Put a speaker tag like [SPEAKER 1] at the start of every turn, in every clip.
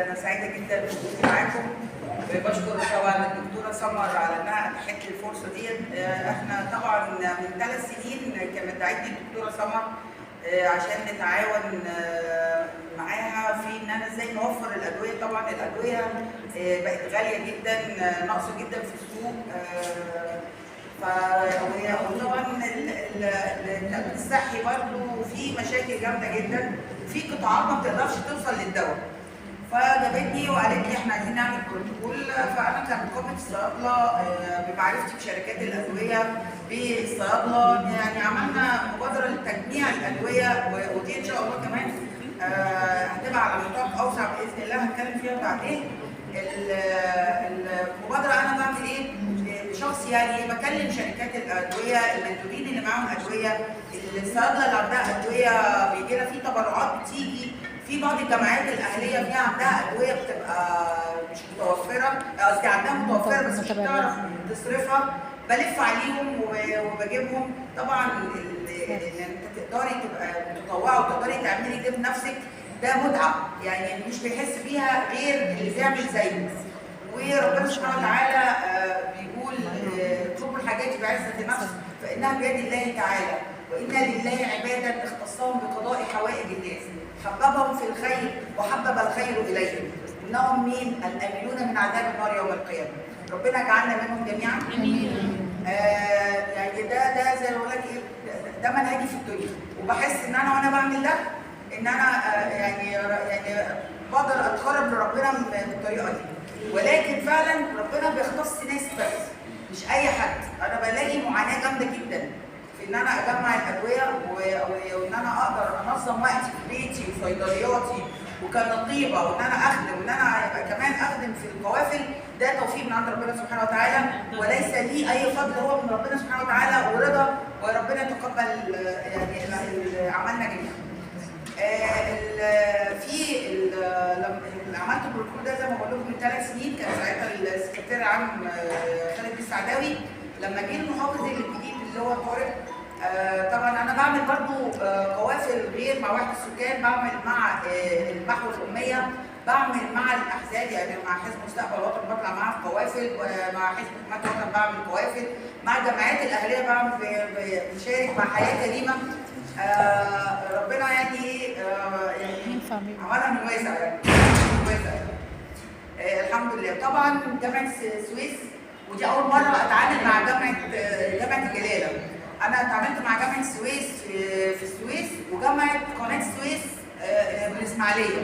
[SPEAKER 1] انا سعيده جدا بوجودي معاكم. بشكر طبعا الدكتوره سمر على انها اتاحت لي الفرصه ديت. احنا طبعا من 3 سنين كانت دعتني الدكتوره سمر عشان نتعاون معاها في ان انا ازاي نوفر الادويه. طبعا الادويه بقت غاليه جدا، ناقصه جدا في السوق. وطبعا التامين الصحي برضه في مشاكل جامده جدا، في قطاعات ما بتقدرش توصل للدواء. فجابتني وقالت لي احنا عايزين نعمل بروتوكول. فانا كان نقابه الصيادله بمعرفتي بشركات الادويه بالصيادله يعني عملنا مبادره لتجميع الادويه، ودي ان شاء الله كمان هتبقى على نطاق اوسع باذن الله، هنتكلم فيها بعدين. المبادره انا بعمل ايه؟ بشخص يعني بكلم شركات الادويه، المندوبين اللي معاهم ادويه، الصيادله اللي عندها ادويه بيجي لنا في تبرعات بتيجي في بعض الجمعيات الاهليه فيها عندها ادويه بتبقى مش متوفره، قصدي عندها متوفره بس مش بتعرف تصرفها، بلف عليهم وبجيبهم. طبعا ان انت تقدري تبقى متطوعه وتقدري تعملي ده بنفسك ده متعه، يعني مش بيحس بيها غير اللي بيعمل زيه. وربنا سبحانه وتعالى بيقول اطلبوا الحاجات بعزه نفس فانها بيد الله تعالى، وان لله عبادا اختصهم بقضاء حوائج الناس، حببهم في الخير وحبب الخير اليهم، انهم مين؟ الامنون من عذاب النار يوم القيامه. ربنا يجعلنا منهم جميعا. امين. يعني ده زي ما بقول لك ايه، ده منهجي في الدنيا، وبحس ان انا وانا بعمل ده ان انا يعني بقدر اتقرب لربنا بالطريقه دي. ولكن فعلا ربنا بيختص ناس بس مش اي حد. انا بلاقي معاناه جامده جدا في ان انا اجمع الادويه وان انا اقدر انظم وقتي في بيتي وصيدلياتي وكنقيبه، وان انا اخدم وان انا كمان اخدم في القوافل. ده توفيق من عند ربنا سبحانه وتعالى، وليس لي اي فضل، هو من ربنا سبحانه وتعالى ورضا، وربنا يتقبل يعني عملنا جميعا. لما عملت البروتوكول ده زي ما بقول لكم من 3 سنين، كان ساعتها السكرتير العام خالد السعداوي لما جه المحافظ الجديد اللي هو طارق. طبعا انا بعمل برضو قوافل غير مع وحده السكان، بعمل مع المحو الاميه، بعمل مع الاحزاب، يعني مع حزب مستقبل الوطن بطلع معاه في قوافل، ومع حزب حمايه الوطن بعمل قوافل، مع الجمعيات الاهليه بعمل بشارك مع حياه كريمه. ربنا يعني عملها من واسع، يعني من واسع. الحمد لله. طبعا جامعه السويس، ودي اول مره اتعامل مع جامعه الجلاله. انا اتعاملت مع جامعه السويس في السويس، وجامعه قناه السويس بالاسماعيليه،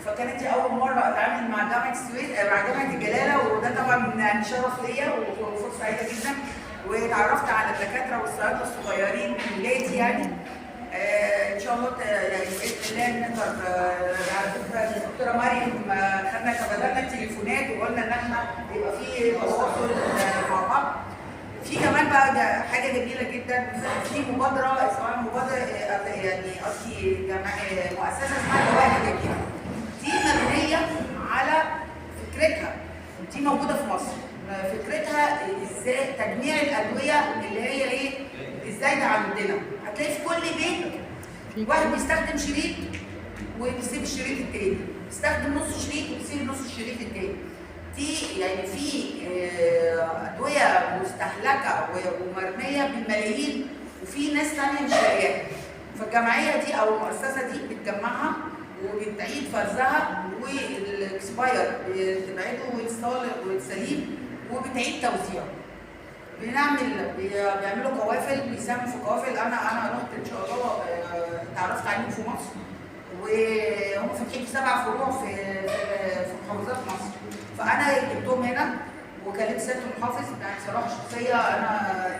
[SPEAKER 1] فكانت دي اول مره اتعامل مع جامعه السويس مع جامعه الجلاله، وده طبعا يعني شرف ليا وفرصه سعيده جدا. واتعرفت على الدكاتره والصيادله الصغيرين من ولادي يعني. ان شاء الله يعني باذن الله نقدر. على فكره الدكتوره مريم خدنا تبادلنا التليفونات وقلنا ان احنا يبقى في تواصل مع بعض. في كمان بقى حاجه جميله جدا، في مبادره اسمها مبادره يعني قصدي مؤسسه اسمها الدواء الجميله. دي مبنيه على فكرتها، دي موجوده في مصر. فكرتها ازاي تجميع الادويه اللي هي ايه؟ ازاي ده عندنا هتلاقي في كل بيت واحد بيستخدم شريط وبيسيب الشريط التاني، بيستخدم نص شريط وبيسيب نص الشريط التاني. دي يعني في ادويه مستهلكه ومرميه بالملايين، وفي ناس ثانيه مش لاقياها. فالجمعيه دي او المؤسسه دي بتجمعها وبتعيد فرزها، والاكسباير بتبعده والسليم وبتعيد توزيعه. بيعملوا قوافل، بيساهموا في قوافل. انا رحت ان شاء الله اتعرفت عليهم في مصر، وهم فاتحين 7 فروع في محافظات مصر. فانا جبتهم هنا وكلمت سياده المحافظ، يعني صراحه شخصيه انا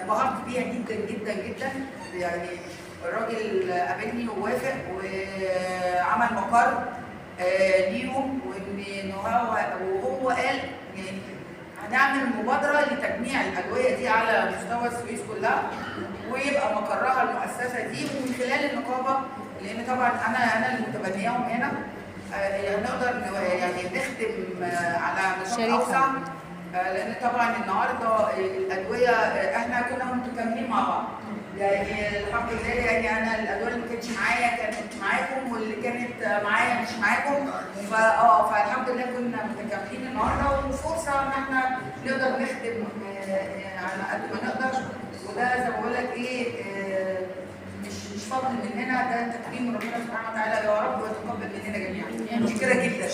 [SPEAKER 1] انبهرت بيها جدا جدا جدا. يعني الراجل قابلني ووافق وعمل مقر ليهم، وهو قال يعني هنعمل مبادره لتجميع الادويه دي على مستوى السويس كلها، ويبقى مقرها المؤسسه دي، ومن خلال النقابه، لان طبعا انا اللي متبنياهم هنا، نقدر يعني نخدم على نطاق اوسع. لان طبعا النهارده الادويه احنا كنا متكاملين مع بعض، يعني الحمد لله. يعني انا الادويه اللي ما كانتش معايا كانت معاكم، واللي كانت معايا مش معاكم، فالحمد الحمد لله كنا متكاملين النهارده، وفرصه ان احنا نقدر نخدم على قد ما نقدر. وده زي ما بقول لك ايه، مش فضل مننا، ده تكريم من ربنا سبحانه وتعالى، يا رب ويتقبل مننا جميعا. مشكوره جدا.